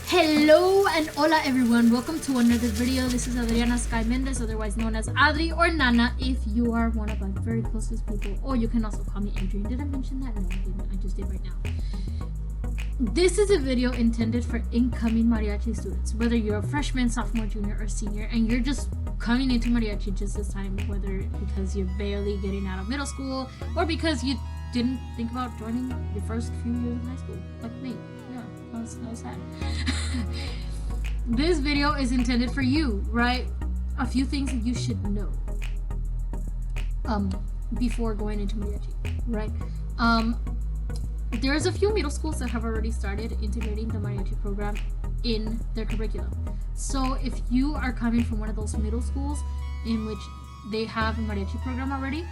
Hello and hola everyone, welcome to another video. This is Adriana Sky Mendez, otherwise known as Adri or Nana if you are one of my very closest people, or you can also call me Adrian. Did I mention that? No, I didn't. I just did right now. This is a video intended for incoming mariachi students, whether you're a freshman, sophomore, junior, or senior, and you're just coming into mariachi just this time, whether because you're barely getting out of middle school or because you didn't think about joining your first few years of high school, like me. That was sad. This video is intended for you, right? A few things that you should know before going into mariachi, right? There's a few middle schools that have already started integrating the mariachi program in their curriculum. So if you are coming from one of those middle schools in which they have a mariachi program already,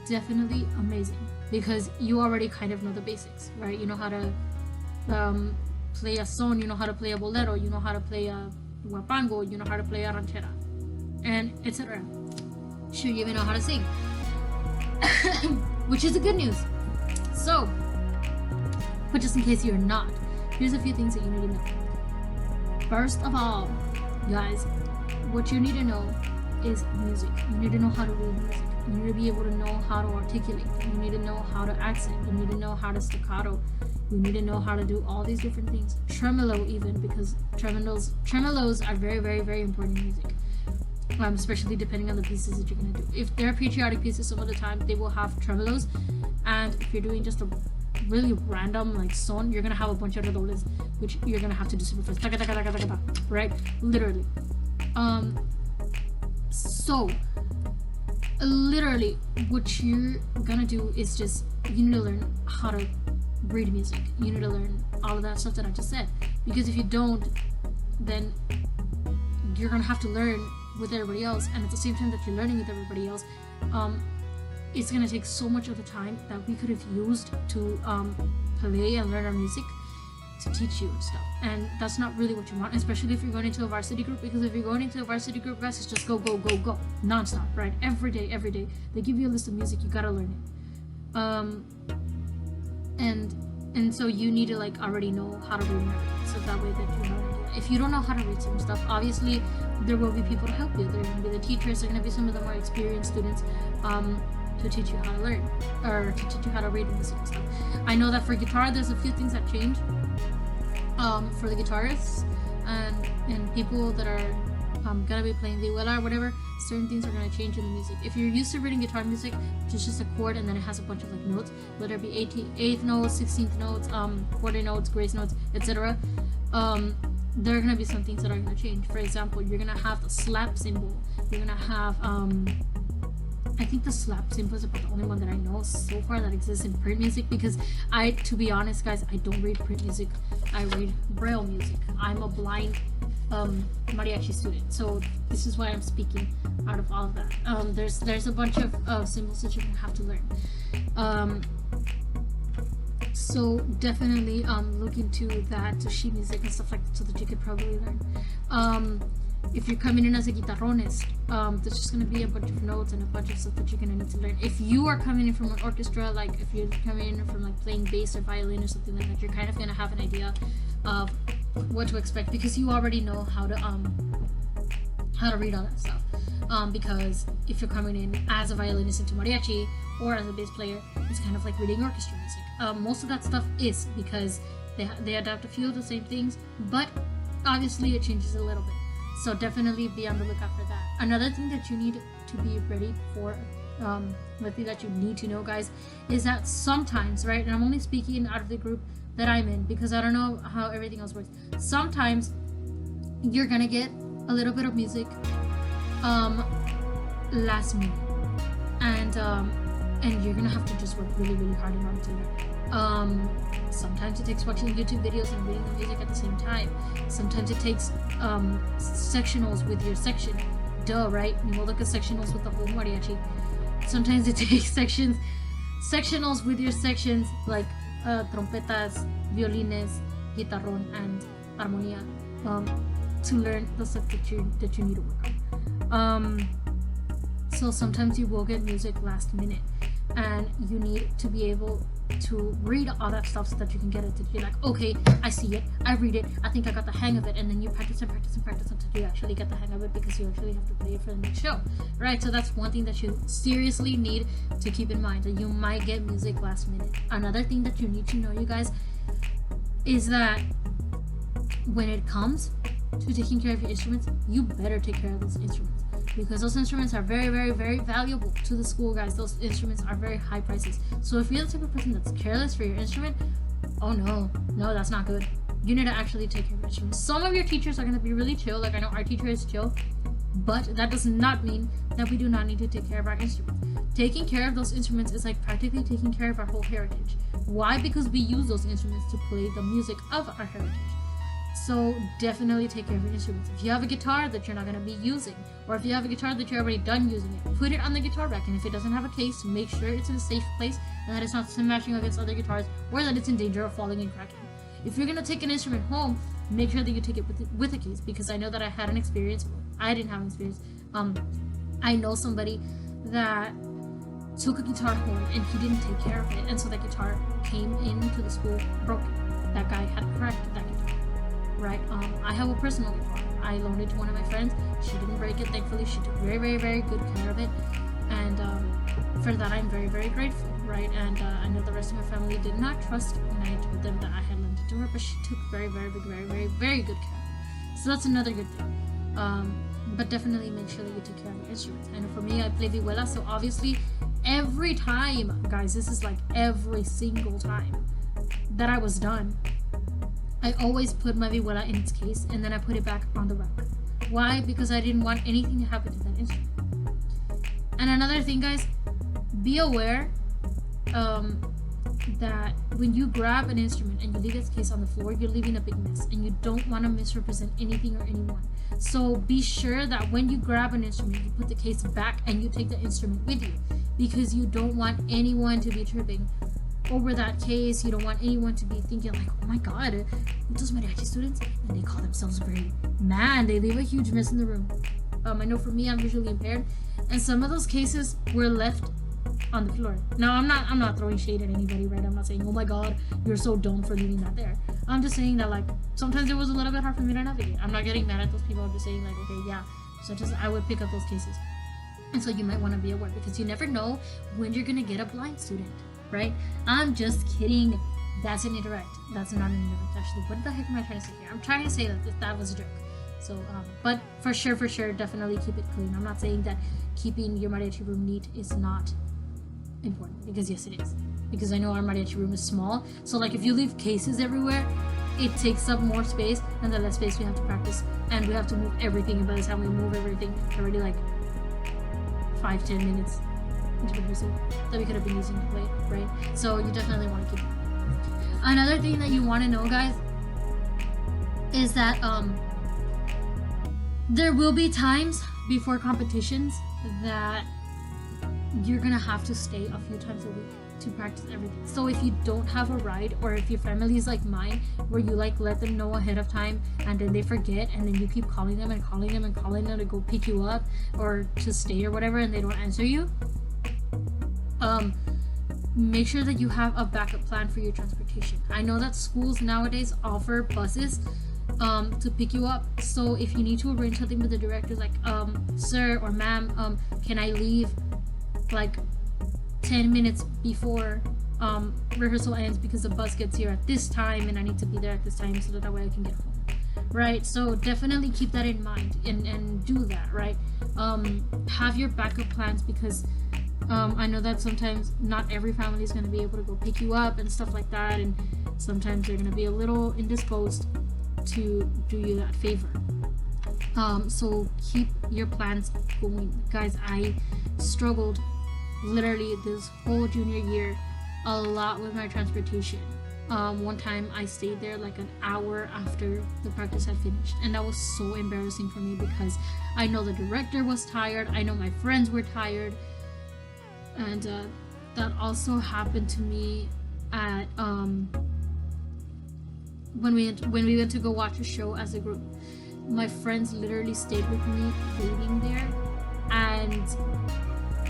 definitely amazing, because you already kind of know the basics, right? You know how to play a son, you know how to play a bolero, you know how to play a guapango, you know how to play a ranchera, and etc. Sure, you even know how to sing, which is the good news. So, but just in case you're not, here's a few things that you need to know. First of all, guys, what you need to know is music. You need to know how to read music. You need to be able to know how to articulate. You need to know how to accent. You need to know how to staccato. You need to know how to do all these different things. Tremolo even, because tremolos are very, very, very important in music. Especially depending on the pieces that you're going to do. If they're patriotic pieces, some of the time they will have tremolos. And if you're doing just a really random like son, you're going to have a bunch of redobles, which you're going to have to do super fast. Right? Literally. So, literally, what you're going to do is just, you need to learn how to read music. You need to learn all of that stuff that I just said, because if you don't, then you're gonna have to learn with everybody else, and at the same time that you're learning with everybody else, it's gonna take so much of the time that we could have used to play and learn our music to teach you and stuff, and that's not really what you want, especially if you're going into a varsity group, because if you're going into a varsity group, guys, it's just go non-stop, right? Every day they give you a list of music, you gotta learn it. And so you need to like already know how to read and everything, so that way that you know. If you don't know how to read some stuff, obviously there will be people to help you. There are going to be the teachers. There are going to be some of the more experienced students to teach you how to learn, or to teach you how to read music and stuff. I know that for guitar, there's a few things that change for the guitarists and people that are gonna be playing the viola or whatever. Certain things are gonna change in the music. If you're used to reading guitar music, which is just a chord and then it has a bunch of like notes, whether it be 8th notes, 16th notes, quarter notes, grace notes, etc. There are gonna be some things that are gonna change. For example, you're gonna have the slap symbol. You're gonna have I think the slap symbol is about the only one that I know so far that exists in print music, because to be honest, guys, I don't read print music. I read braille music. I'm a blind mariachi student, so this is why I'm speaking out of all of that. There's a bunch of symbols that you're gonna have to learn. So definitely look into that, to sheet music and stuff like that, so that you could probably learn. If you're coming in as a guitarronist, there's just going to be a bunch of notes and a bunch of stuff that you're going to need to learn. If you are coming in from an orchestra, like if you're coming in from like playing bass or violin or something like that, you're kind of going to have an idea of what to expect, because you already know how to read all that stuff. Because if you're coming in as a violinist into mariachi or as a bass player, it's kind of like reading orchestra music. Most of that stuff is because they adapt a few of the same things, but obviously it changes a little bit. So definitely be on the lookout for that. Another thing that you need to be ready for, the thing that you need to know, guys, is that sometimes, right, and I'm only speaking out of the group that I'm in, because I don't know how everything else works. Sometimes you're gonna get a little bit of music last minute, and you're gonna have to just work really, really hard in order to learn. Sometimes it takes watching YouTube videos and reading the music at the same time. Sometimes it takes sectionals with your section. Duh, right? You will look at sectionals with the whole mariachi. Sometimes it takes sectionals with your sections, like trompetas, violines, guitarrón, and armonía, to learn the stuff that you need to work on. So sometimes you will get music last minute, and you need to be able to read all that stuff so that you can get it to be like, okay, I see it, I read it, I think I got the hang of it, and then you practice and practice and practice until you actually get the hang of it, because you actually have to play it for the next show, right? So that's one thing that you seriously need to keep in mind, that you might get music last minute. Another thing that you need to know, you guys, is that when it comes to taking care of your instruments, you better take care of those instruments, because those instruments are very, very, very valuable to the school, guys. Those instruments are very high prices. So if you're the type of person that's careless for your instrument, oh no, that's not good. You need to actually take care of your instruments. Some of your teachers are going to be really chill, like I know our teacher is chill, but that does not mean that we do not need to take care of our instruments. Taking care of those instruments is like practically taking care of our whole heritage. Why? Because we use those instruments to play the music of our heritage. So definitely take care of your instruments. If you have a guitar that you're not going to be using, or if you have a guitar that you're already done using it, put it on the guitar rack, and if it doesn't have a case, make sure it's in a safe place and that it's not smashing against other guitars, or that it's in danger of falling and cracking. If you're going to take an instrument home, make sure that you take it with a case, because I know that I had an experience. I didn't have an experience. I know somebody that took a guitar home and he didn't take care of it, and so that guitar came into the school broken. That guy had cracked that guitar. Right, I have a personal guitar. I loaned it to one of my friends. She didn't break it, thankfully. She took very, very, very good care of it, and for that I'm very, very grateful, right? And I know the rest of my family did not trust when I told them that I had lent it to her, but she took very, very, very, very, very good care. So that's another good thing. But definitely make sure that you take care of your instruments. I know for me, I play vihuela, so obviously every time, guys, this is like every single time that I was done, I always put my vihuela in its case, and then I put it back on the rack. Why? Because I didn't want anything to happen to that instrument. And another thing, guys, be aware that when you grab an instrument and you leave its case on the floor, you're leaving a big mess, and you don't want to misrepresent anything or anyone. So be sure that when you grab an instrument, you put the case back and you take the instrument with you, because you don't want anyone to be tripping over that case. You don't want anyone to be thinking like, oh my god, those mariachi students, and they call themselves great. Man, they leave a huge mess in the room. I know for me, I'm visually impaired, and some of those cases were left on the floor. Now I'm not throwing shade at anybody, right? I'm not saying, oh my god, you're so dumb for leaving that there. I'm just saying that like sometimes it was a little bit hard for me to navigate. I'm not getting mad at those people. I'm just saying like, okay, yeah, such as I would pick up those cases. And so you might want to be aware, because you never know when you're gonna get a blind student, right? I'm just kidding. That's an indirect. That's not an indirect, actually. What the heck am I trying to say here? I'm trying to say that that was a joke. So, but for sure, definitely keep it clean. I'm not saying that keeping your mariachi room neat is not important, because yes, it is. Because I know our mariachi room is small. So, like, if you leave cases everywhere, it takes up more space, and the less space we have to practice, and we have to move everything. And by the time we move everything, it's already like 5-10 minutes into rehearsal that we could have been using to play, right? So you definitely want to keep it. Another thing that you want to know, guys, is that there will be times before competitions that you're gonna have to stay a few times a week to practice everything. So if you don't have a ride, or if your family is like mine, where you like let them know ahead of time and then they forget, and then you keep calling them and calling them and calling them to go pick you up or to stay or whatever, and they don't answer you, make sure that you have a backup plan for your transportation. I know that schools nowadays offer buses to pick you up. So if you need to arrange something with the director, like sir or ma'am, can I leave like 10 minutes before rehearsal ends, because the bus gets here at this time and I need to be there at this time, so that way I can get home, right? So definitely keep that in mind and do that, right? Have your backup plans, because I know that sometimes not every family is going to be able to go pick you up and stuff like that, and sometimes they're going to be a little indisposed to do you that favor. So keep your plans going, guys. I struggled literally this whole junior year a lot with my transportation. One time I stayed there like an hour after the practice had finished, and that was so embarrassing for me, because I know the director was tired, I know my friends were tired, and that also happened to me at when we went to go watch a show as a group. My friends literally stayed with me waiting there, and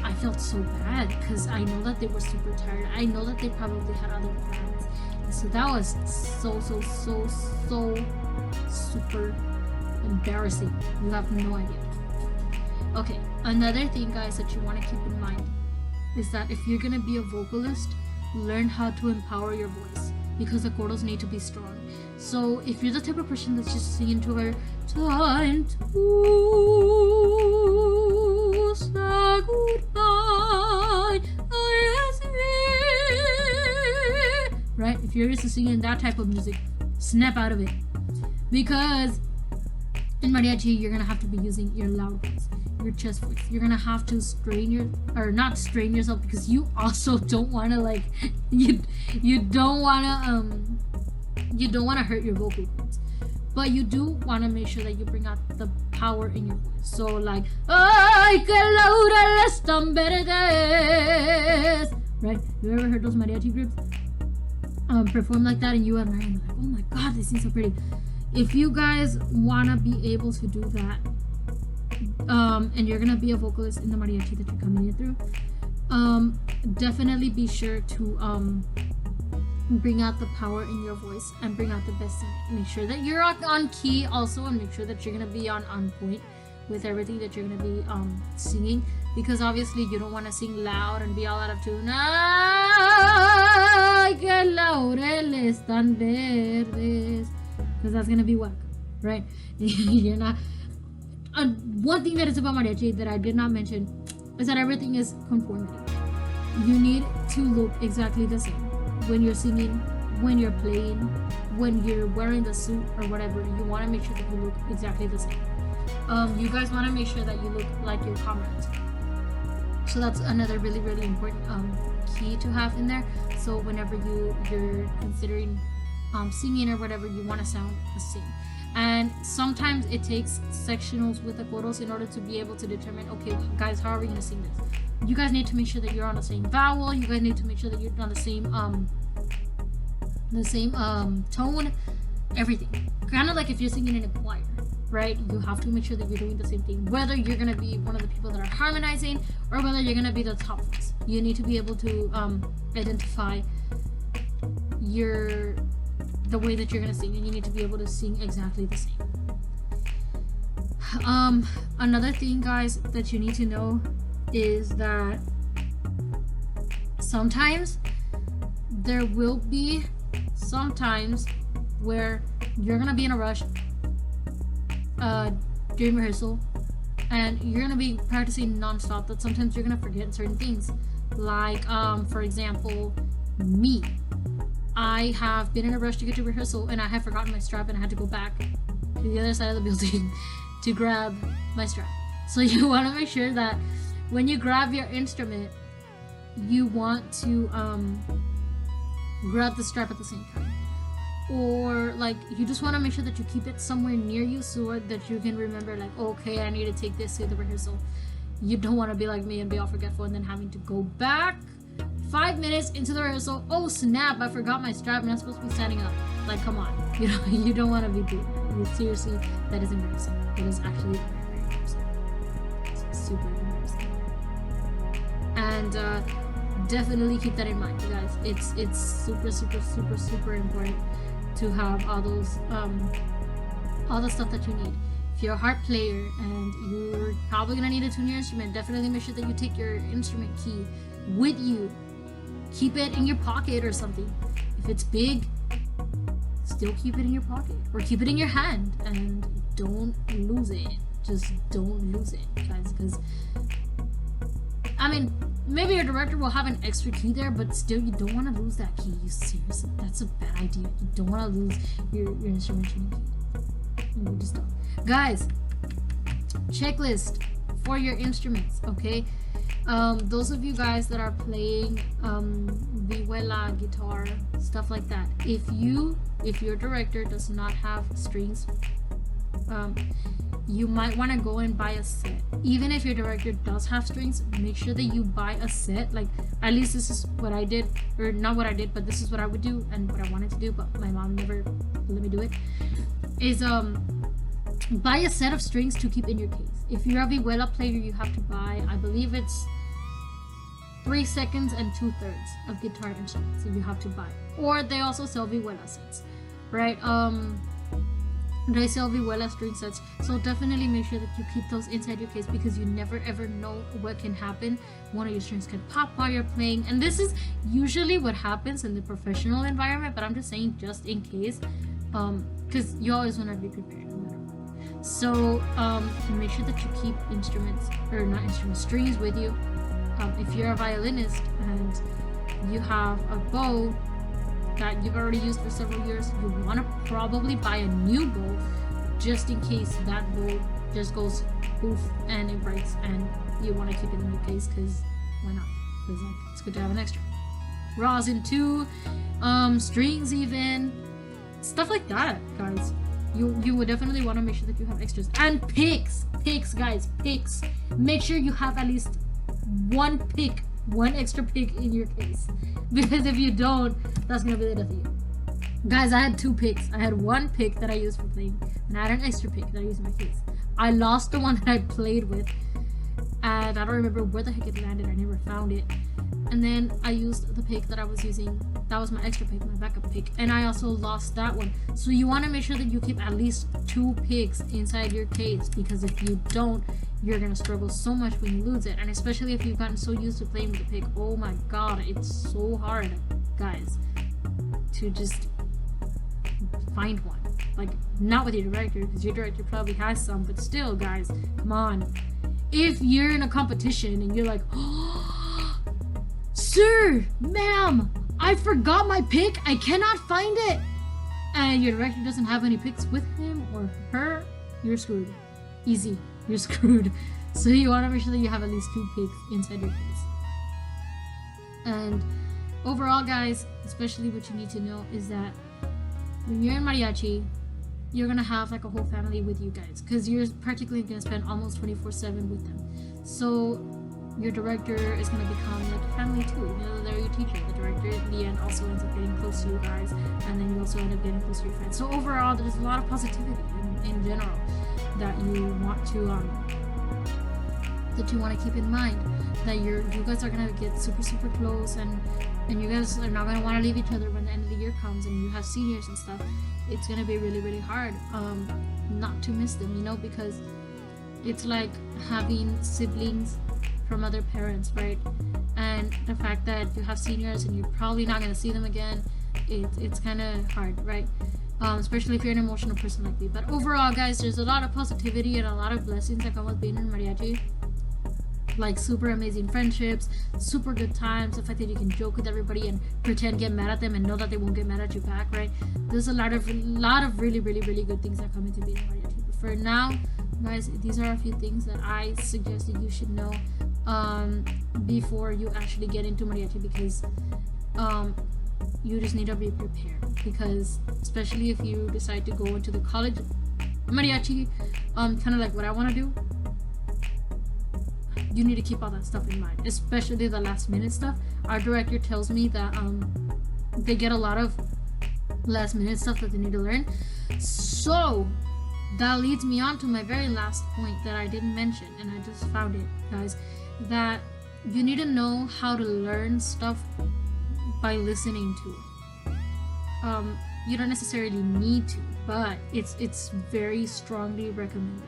I felt so bad because I know that they were super tired. I know that they probably had other plans. So that was so super embarrassing. You have no idea. Okay, another thing, guys, that you want to keep in mind is that if you're gonna be a vocalist, learn how to empower your voice, because the chords need to be strong. So if you're the type of person that's just singing to her, time to say goodbye, right? If you're used to singing that type of music, snap out of it, because in mariachi you're gonna have to be using your loud voice, your chest voice. You're gonna have to not strain yourself, because you also don't want to like you don't want to hurt your vocal cords, but you do want to make sure that you bring out the power in your voice. So like, ay, que laurel están verdes, right? You ever heard those mariachi groups perform like that, and you admire them, like, oh my god, they sing so pretty. If you guys want to be able to do that, and you're gonna be a vocalist in the mariachi that you're coming in through, definitely be sure to bring out the power in your voice and bring out the best in it. Make sure that you're on key also, and make sure that you're gonna be on point with everything that you're gonna be singing, because obviously you don't want to sing loud and be all out of tune. Ay, que laureles tan verdes, because that's gonna be whack, right? You're not. One thing that is about mariachi that I did not mention is that everything is conformity. You need to look exactly the same when you're singing, when you're playing, when you're wearing the suit or whatever. You want to make sure that you look exactly the same. You guys want to make sure that you look like your comrades. So that's another really important key to have in there. So whenever you're considering singing or whatever, you want to sound the same. And sometimes it takes sectionals with the chorus in order to be able to determine, okay, guys, how are we going to sing this? You guys need to make sure that you're on the same vowel. You guys need to make sure that you're on the same tone, everything. Kind of like if you're singing in a choir, right? You have to make sure that you're doing the same thing, whether you're going to be one of the people that are harmonizing or whether you're going to be the top voice. You need to be able to identify the way that you're gonna sing, and you need to be able to sing exactly the same. Another thing, guys, that you need to know is that sometimes there will be sometimes where you're gonna be in a rush during rehearsal, and you're gonna be practicing non-stop, that sometimes you're gonna forget certain things. Like for example, me, I have been in a rush to get to rehearsal, and I have forgotten my strap, and I had to go back to the other side of the building to grab my strap. So you want to make sure that when you grab your instrument, you want to grab the strap at the same time. Or like, you just want to make sure that you keep it somewhere near you so that you can remember, like, okay, I need to take this to the rehearsal. You don't want to be like me and be all forgetful and then having to go back 5 minutes into the rehearsal. Oh snap, I forgot my strap and I'm supposed to be standing up. Like, come on. You don't want to be doing that. Seriously, that is embarrassing. It is actually very embarrassing. It's super embarrassing. And definitely keep that in mind, you guys. It's super important to have all those all the stuff that you need. If you're a harp player and you're probably gonna need to tune your instrument, definitely make sure that you take your instrument key with you. Keep it in your pocket or something. If it's big, still keep it in your pocket or keep it in your hand, and don't lose it. Just don't lose it, guys, because I mean, maybe your director will have an extra key there, but still, you don't want to lose that key. You seriously, that's a bad idea. You don't want to lose your instrument tuning key. You just don't. Guys, checklist for your instruments, okay? Those of you guys that are playing vihuela, guitar, stuff like that, if your director does not have strings, you might want to go and buy a set. Even if your director does have strings, make sure that you buy a set. Like, at least this is what I did, or not what I did, but this is what I would do and what I wanted to do, but my mom never let me do it, is buy a set of strings to keep in your case. If you're a vihuela player, you have to buy, I believe it's 3 seconds and 2/3 of guitar instruments that you have to buy. Or they also sell vihuela sets, right? They sell vihuela string sets, so definitely make sure that you keep those inside your case, because you never ever know what can happen. One of your strings can pop while you're playing, and this is usually what happens in the professional environment, but I'm just saying just in case, because you always want to be prepared no matter what. So make sure that you keep strings with you. If you're a violinist and you have a bow that you've already used for several years, you want to probably buy a new bow just in case that bow just goes poof and it breaks, and you want to keep it in your case, because why not? Because like, it's good to have an extra. Rosin too, strings even, stuff like that, guys. You would definitely want to make sure that you have extras. And picks, guys, picks. Make sure you have at least one extra pick in your case, because if you don't, that's gonna be the death of you. Guys, I had 2 picks. I had 1 pick that I used for playing, and I had an extra pick that I used in my case. I lost the one that I played with, and I don't remember where the heck it landed. I never found it. And then I used the pick that I was using. That was my extra pick, my backup pick, and I also lost that one. So you want to make sure that you keep at least 2 picks inside your case, because if you don't, you're gonna struggle so much when you lose it. And especially if you've gotten so used to playing with the pick, oh my god, it's so hard, guys, to just find one. Like, not with your director, because your director probably has some, but still, guys, come on. If you're in a competition and you're like, oh, sir, ma'am, I forgot my pick, I cannot find it, and your director doesn't have any picks with him or her, you're screwed. Easy. You're screwed. So you want to make sure that you have at least 2 picks inside your case. And overall, guys, especially what you need to know is that when you're in mariachi, you're gonna have like a whole family with you guys, because you're practically gonna spend almost 24/7 with them. So your director is gonna become like a family too. You know, they're your teacher. The director in the end also ends up getting close to you guys, and then you also end up getting close to your friends. So overall, there's a lot of positivity in general that you want to keep in mind, that you guys are gonna get super close, and you guys are not gonna want to leave each other when the end of the year comes and you have seniors and stuff. It's gonna be really hard not to miss them, you know, because it's like having siblings from other parents, right? And the fact that you have seniors and you're probably not gonna see them again, it's kind of hard, right? Especially if you're an emotional person like me. But overall, guys, there's a lot of positivity and a lot of blessings that come with being in mariachi. Like super amazing friendships, super good times, the fact that you can joke with everybody and pretend get mad at them and know that they won't get mad at you back, right? There's a lot of really good things that come into being in mariachi. But for now, guys, these are a few things that I suggest that you should know before you actually get into mariachi, because you just need to be prepared, because especially if you decide to go into the college mariachi, kind of like what I want to do, you need to keep all that stuff in mind, especially the last minute stuff. Our director tells me that they get a lot of last minute stuff that they need to learn. So that leads me on to my very last point that I didn't mention, and I just found it, guys, that you need to know how to learn stuff by listening to it. You don't necessarily need to, but it's very strongly recommended.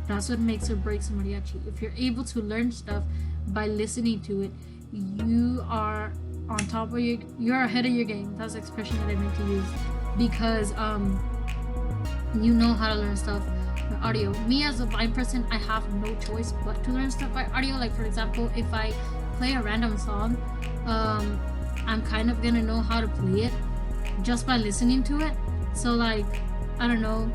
That's what makes or breaks a mariachi. If you're able to learn stuff by listening to it, you are on top of you're ahead of your game. That's the expression that I meant to use, because you know how to learn stuff by audio. Me as a blind person, I have no choice but to learn stuff by audio. Like, for example, if I play a random song, I'm kind of gonna know how to play it just by listening to it. So like, I don't know,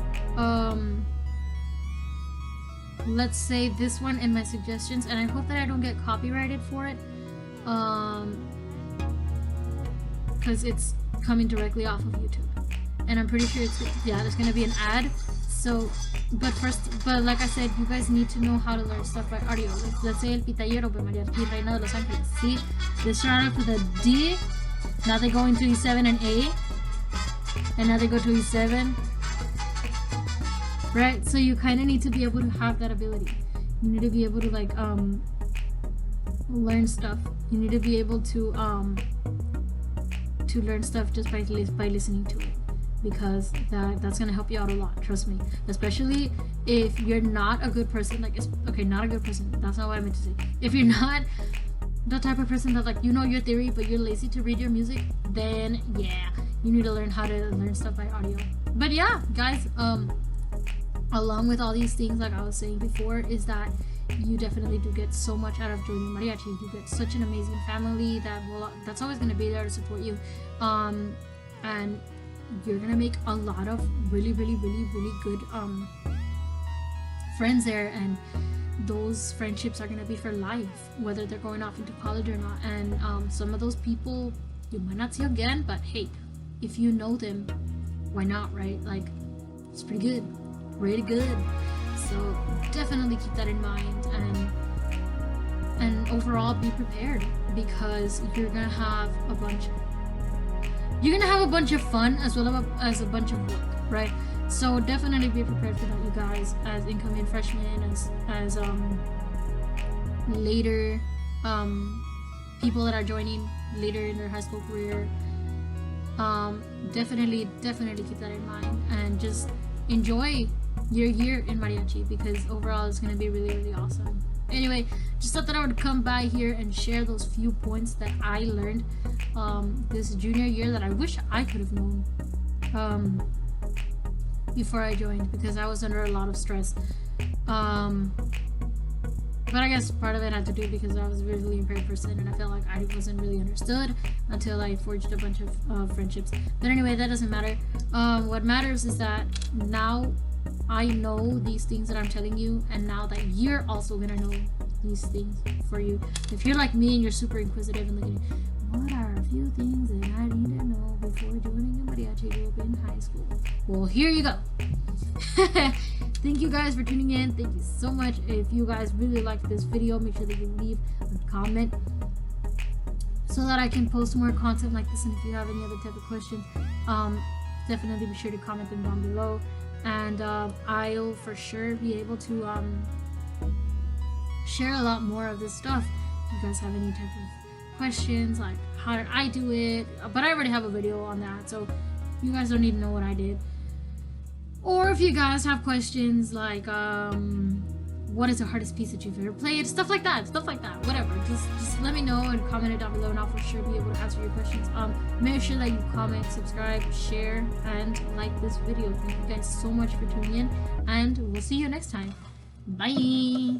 let's say this one in my suggestions, and I hope that I don't get copyrighted for it, because it's coming directly off of YouTube, and I'm pretty sure there's gonna be an ad. So but like I said, you guys need to know how to learn stuff by audio. Let's say El Pitayero by Mariachi Reina de Los Ángeles. See, they start off with a D, now they go into E7 and A, and now they go to E7, right? So you kind of need to be able to have that ability. You need to be able to, like, learn stuff. You need to be able to learn stuff just by listening to it, because that's gonna help you out a lot. Trust me. Especially if you're not a good person. Like, okay, not a good person. That's not what I meant to say. If you're not the type of person that, like, you know your theory but you're lazy to read your music, then yeah, you need to learn how to learn stuff by audio. But yeah, guys, along with all these things, like I was saying before, is that you definitely do get so much out of joining mariachi. You get such an amazing family that's always going to be there to support you, and you're gonna make a lot of really good friends there, and those friendships are gonna be for life, whether they're going off into college or not. And some of those people you might not see again, but hey, if you know them, why not, right? Like, it's pretty good, really good. So definitely keep that in mind, and overall be prepared, because you're gonna have a bunch of fun as well as a bunch of work, right? So definitely be prepared for that, you guys, as incoming freshmen, as later people that are joining later in their high school career. Definitely keep that in mind, and just enjoy your year in mariachi, because overall it's going to be really awesome. Anyway, just thought that I would come by here and share those few points that I learned this junior year that I wish I could have known before I joined, because I was under a lot of stress. But I guess part of it had to do because I was a visually impaired person, and I felt like I wasn't really understood until I forged a bunch of friendships. But anyway, that doesn't matter. What matters is that now I know these things that I'm telling you, and now that you're also gonna know these things for you. If you're like me and you're super inquisitive and looking, what are a few things that I need to know before joining a mariachi group in high school? Well, here you go. Thank you guys for tuning in. Thank you so much. If you guys really liked this video, make sure that you leave a comment so that I can post more content like this. And if you have any other type of questions, definitely be sure to comment them down below, and I'll for sure be able to share a lot more of this stuff. If you guys have any type of questions, like how did I do it, but I already have a video on that, so you guys don't need to know what I did. Or if you guys have questions like what is the hardest piece that you've ever played, stuff like that, whatever, just let me know and comment it down below, and I'll for sure be able to answer your questions. Make sure that you comment, subscribe, share, and like this video. Thank you guys so much for tuning in, and we'll see you next time. Bye.